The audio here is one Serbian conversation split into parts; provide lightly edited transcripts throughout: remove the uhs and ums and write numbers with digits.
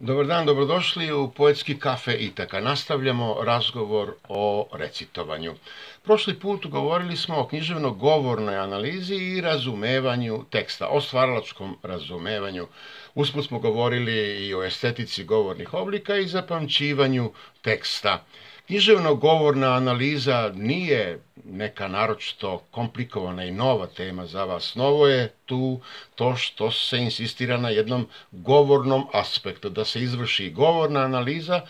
Dobar dan, dobrodošli u Poetski kafe Itaka. Nastavljamo razgovor o recitovanju. Prošli put govorili smo o književno-govornoj analizi i razumevanju teksta, o stvaralačkom razumevanju. Usput smo govorili i o estetici govornih oblika i zapamćivanju teksta. Književno-govorna analiza nije neka naročito komplikovana i nova tema za vas. Novo je tu to što se insistira na jednom govornom aspektu, da se izvrši govorna analiza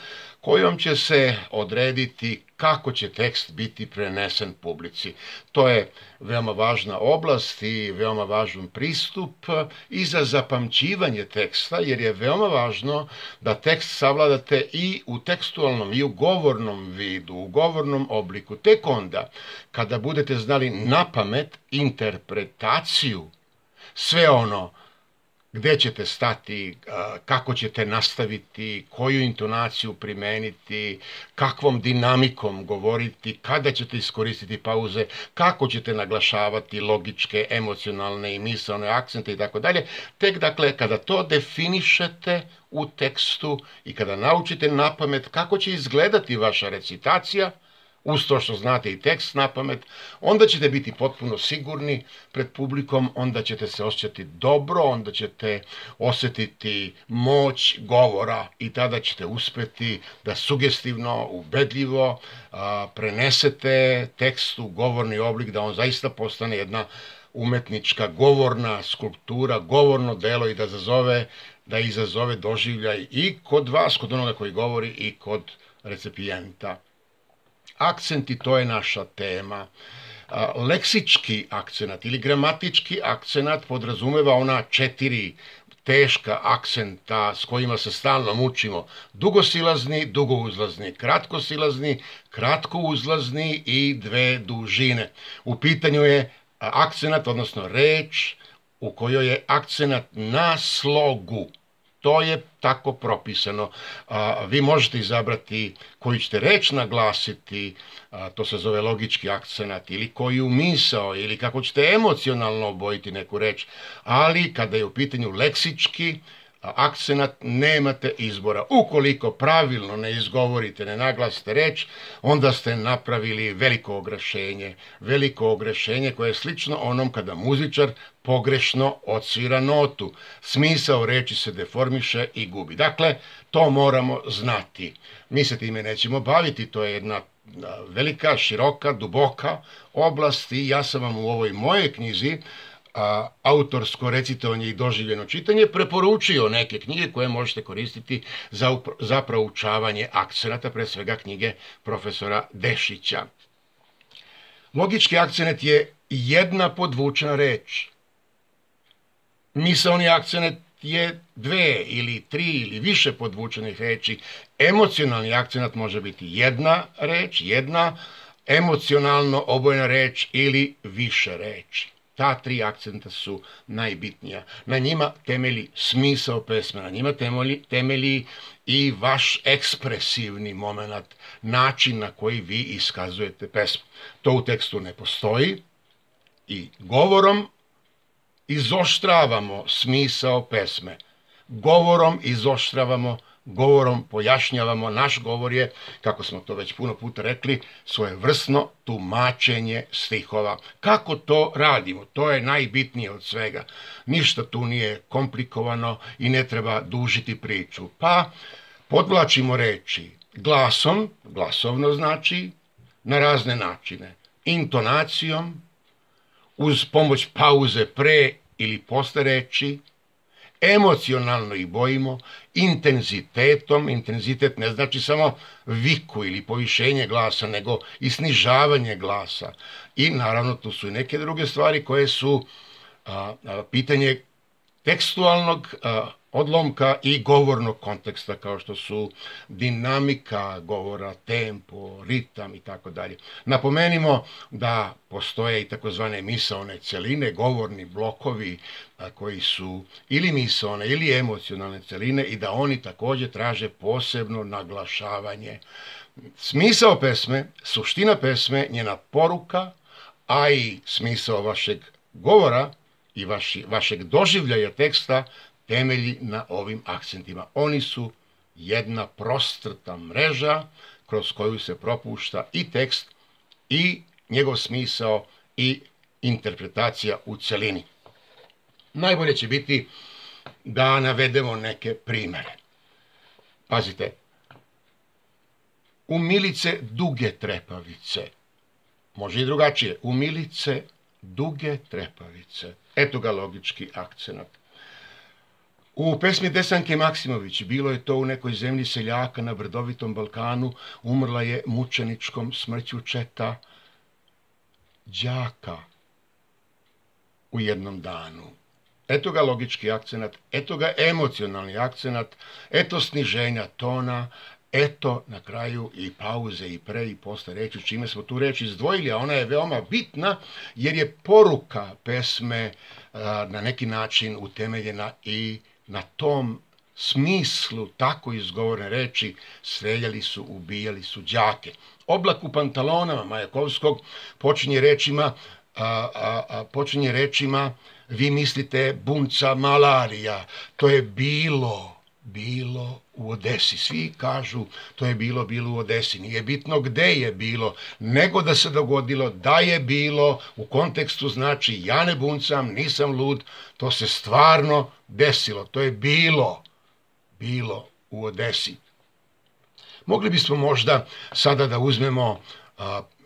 kojom će se odrediti kako će tekst biti prenesen publici. To je veoma važna oblast i veoma važan pristup i za zapamćivanje teksta, jer je veoma važno da tekst savladate i u tekstualnom i u govornom vidu, u govornom obliku. Tek onda, kada budete znali napamet interpretaciju, sve ono gde ćete stati, kako ćete nastaviti, koju intonaciju primeniti, kakvom dinamikom govoriti, kada ćete iskoristiti pauze, kako ćete naglašavati logičke, emocionalne i misaone akcente itd. Tek dakle, kada to definišete u tekstu i kada naučite napamet kako će izgledati vaša recitacija, uz to što znate i tekst napamet, onda ćete biti potpuno sigurni pred publikom, onda ćete se osjećati dobro, onda ćete osjetiti moć govora i tada ćete uspeti da sugestivno, ubedljivo prenesete tekst u govorni oblik, da on zaista postane jedna umetnička govorna skulptura, govorno delo i da izazove doživljaj i kod vas, kod onoga koji govori i kod recipijenta. Akcenti, to je naša tema. Leksički akcenat ili gramatički akcenat podrazumeva ona 4 teška akcenta s kojima se stalno mučimo. Dugosilazni, dugouzlazni, kratkosilazni, kratkouzlazni i 2 dužine. U pitanju je akcenat, odnosno reč u kojoj je akcenat na slogu. To je tako propisano. Vi možete izabrati koju ćete reč naglasiti, to se zove logički akcenat, ili koju misao, ili kako ćete emocionalno obojiti neku reč, ali kada je u pitanju leksički akcenat, nemate izbora. Ukoliko pravilno ne izgovorite, ne naglasite reč, onda ste napravili veliko ogrešenje koje je slično onom kada muzičar pogrešno odsvira notu. Smisao reči se deformiše i gubi. Dakle, to moramo znati. Mi se time nećemo baviti, to je jedna velika, široka, duboka oblast i ja sam vam u ovoj mojoj knjizi autorsko recitovanje i doživljeno čitanje preporučio neke knjige koje možete koristiti za proučavanje akcenata, pre svega knjige profesora Dešića. Logički akcenat je jedna podvučena reč. Misaoni akcenat je 2 ili 3 ili više podvučenih reči. Emocionalni akcenat može biti jedna reč, jedna emocionalno obojena reč ili više reči. Ta 3 akcenta su najbitnija. Na njima temelji smisao pesme, na njima temelji i vaš ekspresivni moment, način na koji vi iskazujete pesmu. To u tekstu ne postoji i govorom izoštravamo smisao pesme. Govorom pojašnjavamo. Naš govor je, kako smo to već puno puta rekli, svojevrsno tumačenje stihova. Kako to radimo? To je najbitnije od svega. Ništa tu nije komplikovano i ne treba dužiti priču. Pa podvlačimo reči glasom, glasovno znači, na razne načine. Intonacijom, uz pomoć pauze pre ili posle reči, emocionalno ih bojimo, intenzitetom. Intenzitet ne znači samo viku ili povišenje glasa, nego i snižavanje glasa. I naravno tu su i neke druge stvari koje su pitanje tekstualnog odlomka i govornog konteksta, kao što su dinamika govora, tempo, ritam i tako dalje. Napomenimo da postoje i takozvane misaone celine, govorni blokovi koji su ili misaone ili emocionalne celine i da oni također traže posebno naglašavanje. Smisao pesme, suština pesme, njena poruka, a i smisao vašeg govora i vašeg doživljaja teksta temelji na ovim akcentima. Oni su jedna prostrta mreža kroz koju se propušta i tekst i njegov smisao i interpretacija u celini. Najbolje će biti da navedemo neke primere. Pazite, u Milice duge trepavice, može i drugačije, u Milice duge trepavice, eto ga logički akcenat. U pesmi Desanke Maksimović, bilo je to u nekoj zemlji seljaka na brdovitom Balkanu, umrla je mučeničkom smrću četa đaka u jednom danu. Eto ga logički akcenat, eto ga emocionalni akcenat, eto sniženja tona, eto na kraju i pauze i pre i posle reči, čime smo tu reč izdvojili, a ona je veoma bitna jer je poruka pesme na neki način utemeljena i na tom smislu tako izgovorene reči streljali su, ubijali su đake. Oblak u pantalonama Majakovskog počinje rečima vi mislite bunca malarija, to je bilo u Odesi. Svi kažu to je bilo u Odesi. Nije bitno gde je bilo, nego da se dogodilo da je bilo, u kontekstu znači ja ne buncam, nisam lud, to se stvarno desilo, to je bilo u Odesi. Mogli bismo možda sada da uzmemo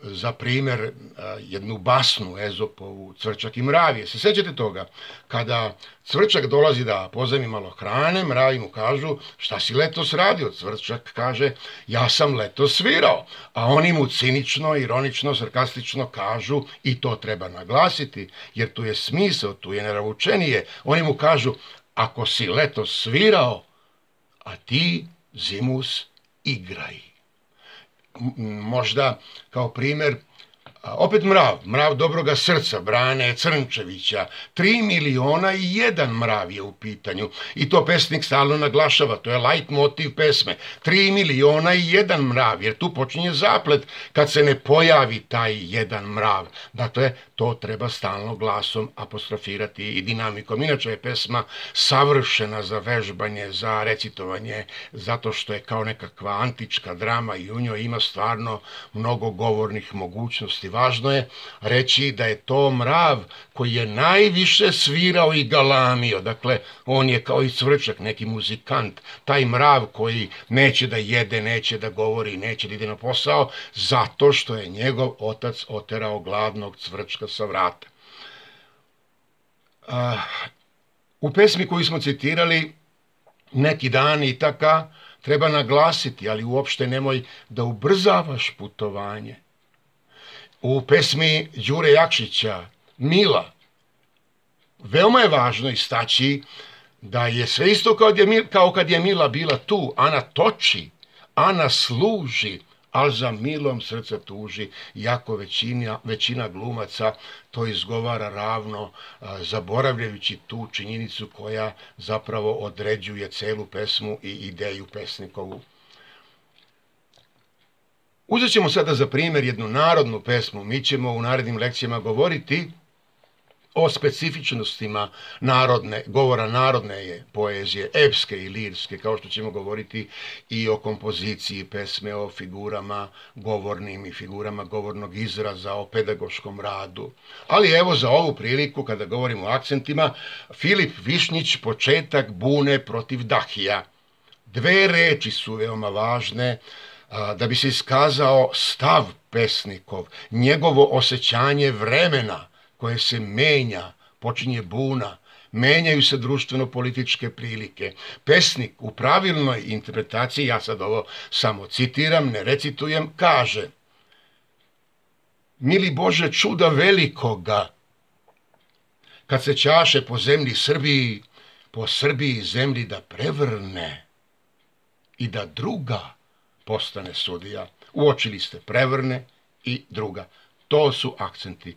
za primer jednu basnu Ezopovu Cvrčak i mrav. Se sećate toga? Kada Cvrčak dolazi da pozajmi malo hrane, mravi mu kažu šta si letos radio? Cvrčak kaže ja sam letos svirao, a oni mu cinično, ironično, sarkastično kažu i to treba naglasiti jer tu je smisao, tu je neravučenije. Oni mu kažu ako si letos svirao, a ti zimus igraj. Možda kao primer, opet mrav dobroga srca, Brane Crnčevića, 3.000.001 mrav je u pitanju i to pesnik stalno naglašava, to je lajt motiv pesme, 3.000.001 mrav, jer tu počinje zaplet kad se ne pojavi taj jedan mrav. Dakle, to treba stalno glasom apostrofirati i dinamikom. Inače je pesma savršena za vežbanje, za recitovanje, zato što je kao nekakva antička drama i u njoj ima stvarno mnogo govornih mogućnosti. Važno je reći da je to mrav koji je najviše svirao i galamio. Dakle, on je kao i Cvrčak, neki muzikant. Taj mrav koji neće da jede, neće da govori, neće da ide na posao, zato što je njegov otac oterao gladnog Cvrčka sa vrata. U pesmi koju smo citirali, Neki dan i taka, treba naglasiti, ali uopšte nemoj da ubrzavaš putovanje. U pesmi Đure Jakšića, Mila, veoma je važno istaći da je sve isto kao kad je Mila bila tu. Ana toči, Ana služi, ali za Milom srce tuži, iako većina glumaca to izgovara ravno, zaboravljajući tu činjenicu koja zapravo određuje celu pesmu i ideju pesnikovu. Uzet ćemo sada za primjer jednu narodnu pesmu. Mi ćemo u narednim lekcijama govoriti o specifičnostima govora narodne poezije, epske i lirske, kao što ćemo govoriti i o kompoziciji pesme, o figurama govornim i figurama govornog izraza, o pedagoškom radu. Ali evo za ovu priliku, kada govorimo o akcentima, Filip Višnjić, Početak bune protiv Dahija. Dve reči su veoma važne da bi se iskazao stav pesnikov, njegovo osjećanje vremena koje se menja, počinje buna, menjaju se društveno-političke prilike. Pesnik u pravilnoj interpretaciji, ja sad ovo samo citiram, ne recitujem, kaže: Mili Bože čuda velikoga, kad se ćaše po zemlji Srbiji, po Srbiji zemlji da prevrne i da druga postane sudija. Uočili ste prevrne i druga. To su akcenti.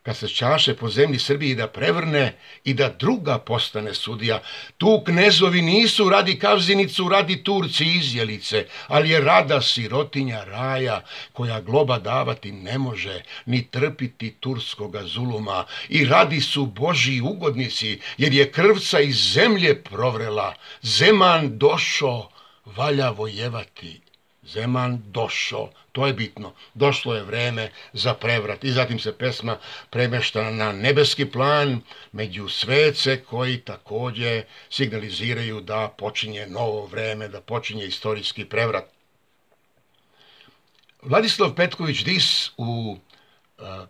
Kad se ćaše po zemlji Srbiji da prevrne i da druga postane sudija. Tu knezovi nisu radi kavzinicu, radi Turci izjelice, ali je rada sirotinja raja, koja globa davati ne može, ni trpiti turskoga zuluma. I radi su Božji ugodnici, jer je krvca iz zemlje provrela. Zeman došo, valja vojevati. Zeman došao, to je bitno, došlo je vreme za prevrat i zatim se pesma premješta na nebeski plan među svece koji također signaliziraju da počinje novo vreme, da počinje istorijski prevrat. Vladislav Petković Dis u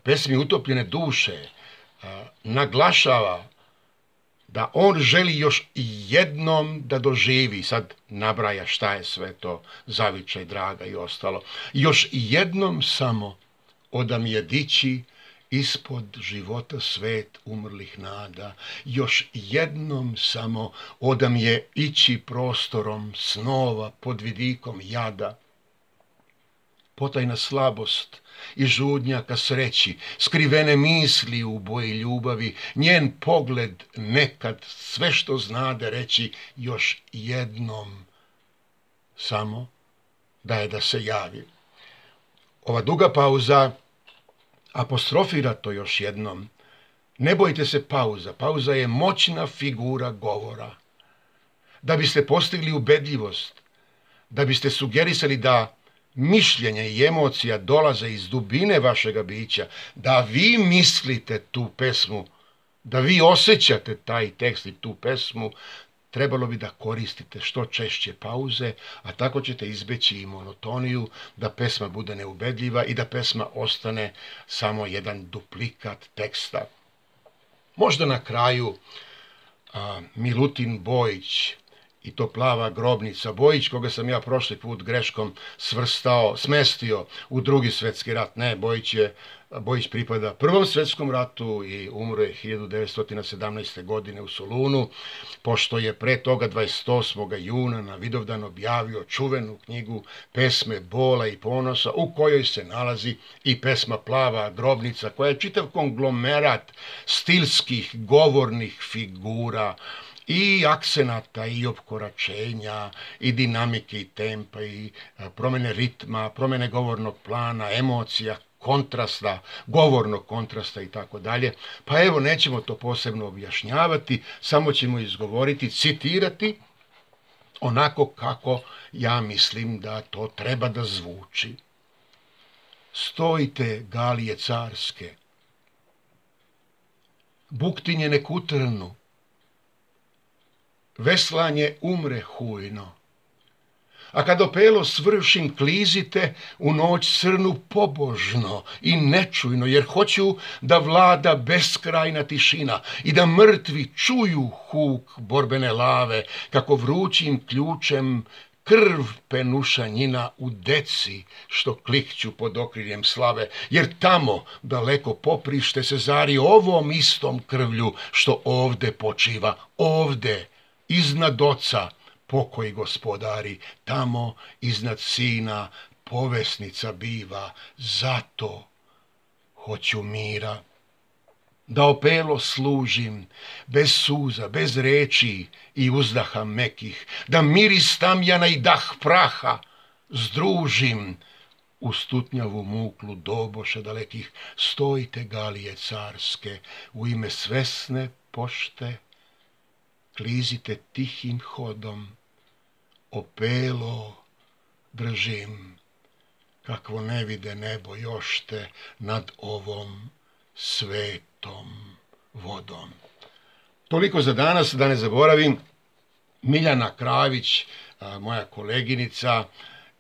pesmi Utopljene duše naglašava da on želi još jednom da doživi, sad nabraja šta je sve to, zavičaj, draga i ostalo, još jednom samo odam je dići ispod života svet umrlih nada, još jednom samo odam je ići prostorom snova pod vidikom jada. Potajna slabost i žudnja ka sreći, skrivene misli u boji ljubavi, njen pogled nekad sve što znade reći još jednom samo da se javi. Ova duga pauza apostrofira to još jednom. Ne bojte se pauza. Pauza je moćna figura govora. Da biste postigli ubedljivost, da biste sugerisali da mišljenja i emocija dolaze iz dubine vašega bića, da vi mislite tu pesmu, da vi osjećate taj tekst i tu pesmu, trebalo bi da koristite što češće pauze, a tako ćete izbeći i monotoniju, da pesma bude neubedljiva i da pesma ostane samo jedan duplikat teksta. Možda na kraju Milutin Bojić i to Plava grobnica. Bojić, koga sam ja prošli put greškom smestio u Drugi svjetski rat. Ne, Bojić pripada Prvom svjetskom ratu i umro je 1917. godine u Solunu, pošto je pre toga 28. juna na Vidovdan objavio čuvenu knjigu Pesme bola i ponosa, u kojoj se nalazi i pesma Plava grobnica, koja je čitav konglomerat stilskih, govornih figura, i akcenata, i opkoračenja, i dinamike, i tempa, i promjene ritma, promjene govornog plana, emocija, kontrasta, govornog kontrasta i tako dalje. Pa evo, nećemo to posebno objašnjavati, samo ćemo izgovoriti, citirati onako kako ja mislim da to treba da zvuči. Stojite, galije carske, buktinje nek utrnu, veslanje umre hujno. A kad opelo svršim klizite, u noć crnu pobožno i nečujno, jer hoću da vlada beskrajna tišina i da mrtvi čuju huk borbene lave, kako vrućim ključem krv penuša njina u deci, što klikću pod okriljem slave, jer tamo, daleko poprište, se zari ovom istom krvlju, što ovde počiva, ovde, iznad oca, pokoj gospodari, tamo iznad sina povesnica biva, zato hoću mira. Da opelo služim, bez suza, bez reči i uzdaha mekih, da miris tamjana i dah praha združim u stutnjavu muklu doboša dalekih. Stojite, galije carske, u ime svesne pošte, klizite tihim hodom, opelo držim, kakvo ne vide nebo jošte nad ovom svetom vodom. Toliko za danas, da ne zaboravim, Miljana Kravić, moja koleginica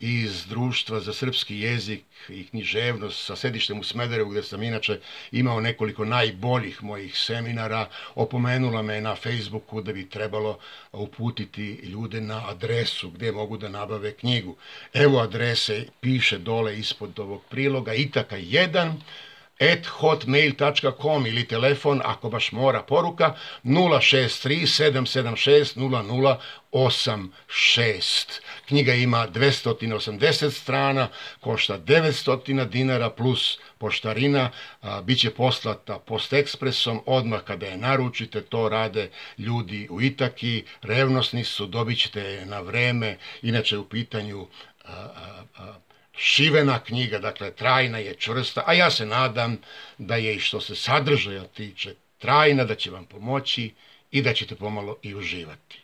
iz Društva za srpski jezik i književnost sa sedištem u Smederevu, gdje sam inače imao nekoliko najboljih mojih seminara, opomenula me na Facebooku da bi trebalo uputiti ljude na adresu gdje mogu da nabave knjigu. Evo adrese, piše dole ispod ovog priloga, itaka1@hotmail.com ili telefon, ako baš mora, poruka 063-776-0086. Knjiga ima 280 strana, košta 900 dinara plus poštarina, bit će poslata postekspresom odmah kada je naručite. To rade ljudi u Itaki, revnosni su, dobit ćete je na vreme, inače u pitanju šivena knjiga, dakle trajna je, čvrsta, a ja se nadam da je i što se sadržaja tiče trajna, da će vam pomoći i da ćete pomalo i uživati.